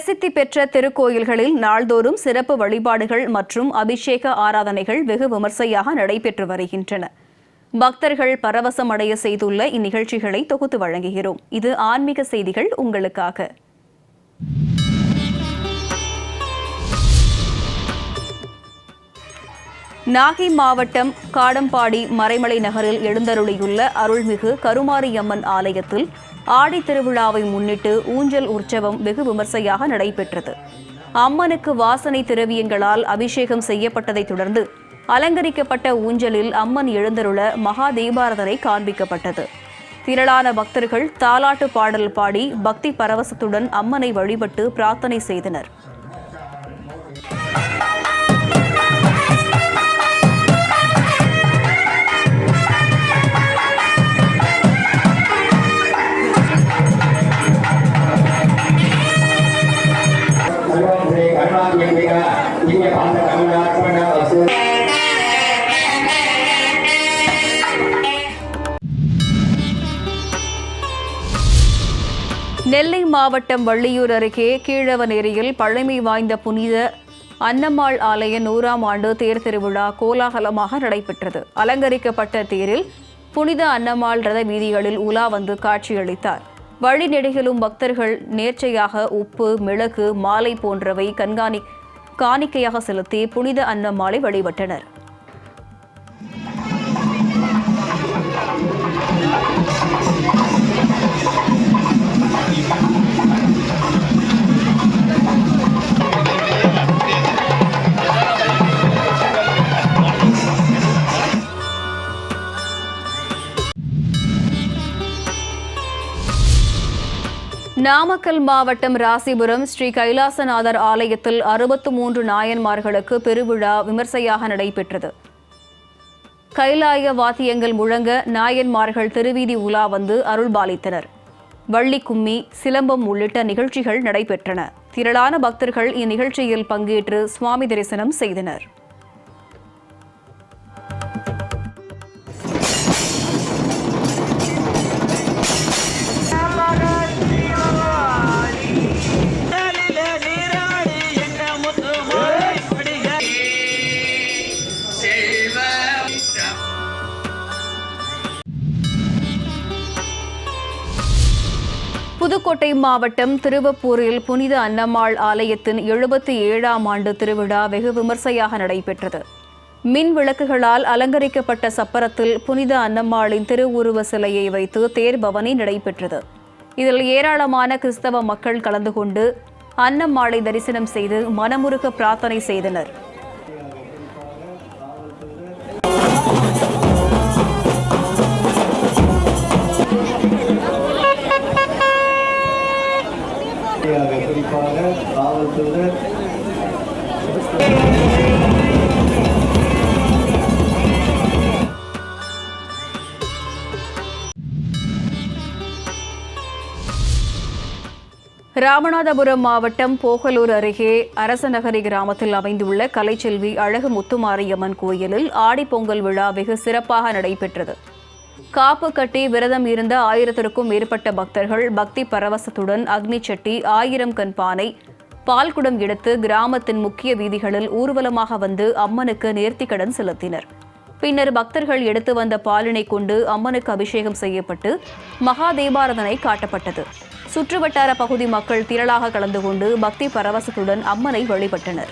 பிரசித்தி பெற்ற திருக்கோயில்களில் நாள்தோறும் சிறப்பு வழிபாடுகள் மற்றும் அபிஷேக ஆராதனைகள் வெகு விமர்சையாக நடைபெற்று வருகின்றன. பக்தர்கள் பரவசம் அடைய செய்துள்ள இந்நிகழ்ச்சிகளை தொகுத்து வழங்குகிறோம். இது ஆன்மீக செய்திகள் உங்களுக்காக. நாகை மாவட்டம் காடம்பாடி மறைமலை நகரில் எழுந்தருளியுள்ள அருள்மிகு கருமாரியம்மன் ஆலயத்தில் ஆடி திருவிழாவை முன்னிட்டு ஊஞ்சல் உற்சவம் வெகு விமர்சையாக நடைபெற்றது. அம்மனுக்கு வாசனை திரவியங்களால் அபிஷேகம் செய்யப்பட்டதைத் தொடர்ந்து அலங்கரிக்கப்பட்ட ஊஞ்சலில் அம்மன் எழுந்தருள மகா தீபாராதனை காண்பிக்கப்பட்டது. திரளான பக்தர்கள் தாலாட்டு பாடல் பாடி பக்தி பரவசத்துடன் அம்மனை வழிபட்டு பிரார்த்தனை செய்தனர். நெல்லை மாவட்டம் வள்ளியூர் அருகே கீழவனேரியில் பழமை வாய்ந்த புனித அன்னம்மாள் ஆலய 100ஆம் ஆண்டு தேர் திருவிழா கோலாகலமாக நடைபெற்றது. அலங்கரிக்கப்பட்ட தேரில் புனித அன்னம்மாள் ரத வீதிகளில் உலா வந்து காட்சியளித்தார். வழிநெடுகிலும் பக்தர்கள் நேர்ச்சையாக உப்பு, மிளகு, மாலை போன்றவை காணிக்கையாக செலுத்தி புனித அன்னம்மாளை வழிபட்டனர். நாமக்கல் மாவட்டம் ராசிபுரம் ஸ்ரீ கைலாசநாதர் ஆலயத்தில் 63 நாயன்மார்களுக்கு பெருவிழா விமர்சையாக நடைபெற்றது. கைலாய வாத்தியங்கள் முழங்க நாயன்மார்கள் திருவீதி உலா வந்து அருள்பாலித்தனர். வள்ளி கும்மி, சிலம்பம் உள்ளிட்ட நிகழ்ச்சிகள் நடைபெற்றன. திரளான பக்தர்கள் இந்நிகழ்ச்சியில் பங்கேற்று சுவாமி தரிசனம் செய்தனர். புதுக்கோட்டை மாவட்டம் திருவப்பூரில் புனித அன்னம்மாள் ஆலயத்தின் 77ஆம் ஆண்டு திருவிழா வெகு விமர்சையாக நடைபெற்றது. மின் விளக்குகளால் அலங்கரிக்கப்பட்ட சப்பரத்தில் புனித அன்னம்மாளின் திருவுருவ சிலையை வைத்து தேர் பவனி நடைபெற்றது. இதில் ஏராளமான கிறிஸ்தவ மக்கள் கலந்து கொண்டு அன்னம்மாளை தரிசனம் செய்து மனமுருக பிரார்த்தனை செய்தனர். ராமநாதபுரம் மாவட்டம் போகலூர் அருகே அரசநகரி கிராமத்தில் அமைந்துள்ள கலைச்செல்வி அழகு முத்துமாரியம்மன் கோயிலில் ஆடிப்பொங்கல் விழா வெகு சிறப்பாக நடைபெற்றது. காப்பு கட்டி விரதம் இருந்த 1000க்கும் மேற்பட்ட பக்தர்கள் பக்தி பரவசத்துடன் அக்னி சட்டி, 1000 கண் பானை, பால்குடம் எடுத்து கிராமத்தின் முக்கிய வீதிகளில் ஊர்வலமாக வந்து அம்மனுக்கு நேர்த்திக்கடன் செலுத்தினர். பின்னர் பக்தர்கள் எடுத்து வந்த பாலினை கொண்டு அம்மனுக்கு அபிஷேகம் செய்யப்பட்டு மகா தீபாராதனை காட்டப்பட்டது. சுற்றுவட்டார பகுதி மக்கள் திரளாக கலந்து கொண்டு பக்தி பரவசத்துடன் அம்மனை வழிபட்டனர்.